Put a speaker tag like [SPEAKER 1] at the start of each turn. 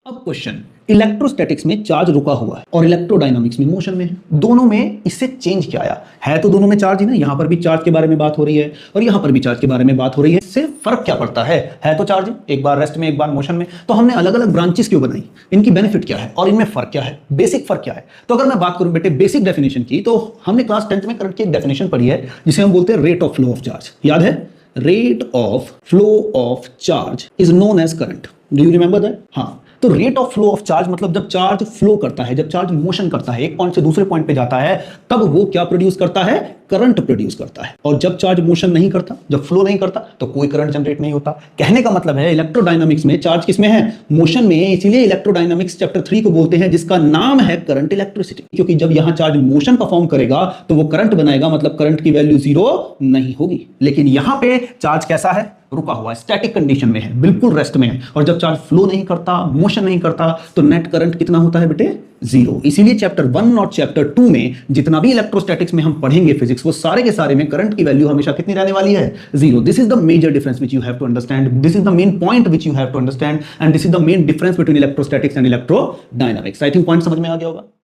[SPEAKER 1] अब question, electrostatics में charge रुका हुआ है और इलेक्ट्रोडायनामिक्स में मोशन में है। दोनों में इससे चेंज क्या आया है? तो दोनों में चार्ज ही ना, यहां पर भी चार्ज के बारे में बात हो रही है और यहां पर भी चार्ज के बारे में बात हो रही है। इससे फर्क क्या पड़ता है तो चार्ज एक बार रेस्ट में एक बार मोशन में। तो हमने अलग अलग ब्रांचेस क्यों बनाई, इनकी बेनिफिट क्या है और इनमें फर्क क्या है, बेसिक फर्क क्या है? तो अगर मैं बात करूं बेटे बेसिक डेफिनेशन की, तो हमने क्लास 10th में करंट की एक डेफिनेशन पढ़ी है जिसे हम बोलते हैं rate of flow of charge. याद है? Rate of flow of charge is known as current. Do you remember that? हाँ, तो rate of flow of charge मतलब जब चार्ज फ्लो करता है, जब चार्ज मोशन करता है, एक पॉइंट से दूसरे पॉइंट पे जाता है, तब वो क्या प्रोड्यूस करता है? करंट प्रोड्यूस करता है। और जब चार्ज मोशन नहीं करता, जब फ्लो नहीं करता, तो कोई करंट जनरेट नहीं होता। कहने का मतलब है इलेक्ट्रोडायनामिक्स में चार्ज किसमें है? मोशन में। इसीलिए इलेक्ट्रोडायनामिक्स चैप्टर 3 को बोलते हैं जिसका नाम है करंट इलेक्ट्रिसिटी, क्योंकि जब यहां चार्ज मोशन परफॉर्म करेगा तो वो करंट बनाएगा, मतलब करंट की वैल्यू जीरो नहीं होगी। लेकिन यहां पे चार्ज कैसा है? रुका हुआ है, स्टैटिक कंडीशन में है, बिल्कुल रेस्ट में है। और जब चार्ज फ्लो नहीं करता, मोशन नहीं करता, तो नेट करंट कितना होता है बेटे? जीरो। इसीलिए चैप्टर 1 और चैप्टर 2 में जितना भी इलेक्ट्रोस्टैटिक्स में हम पढ़ेंगे फिजिक्स, वो सारे के सारे में करंट की वैल्यू हमेशा कितनी रहने वाली है? Zero. This is the major difference which you have to understand, this is the main point which you have to understand, and this is the main difference between electrostatics and electrodynamics. I think point समझ में आ गया होगा।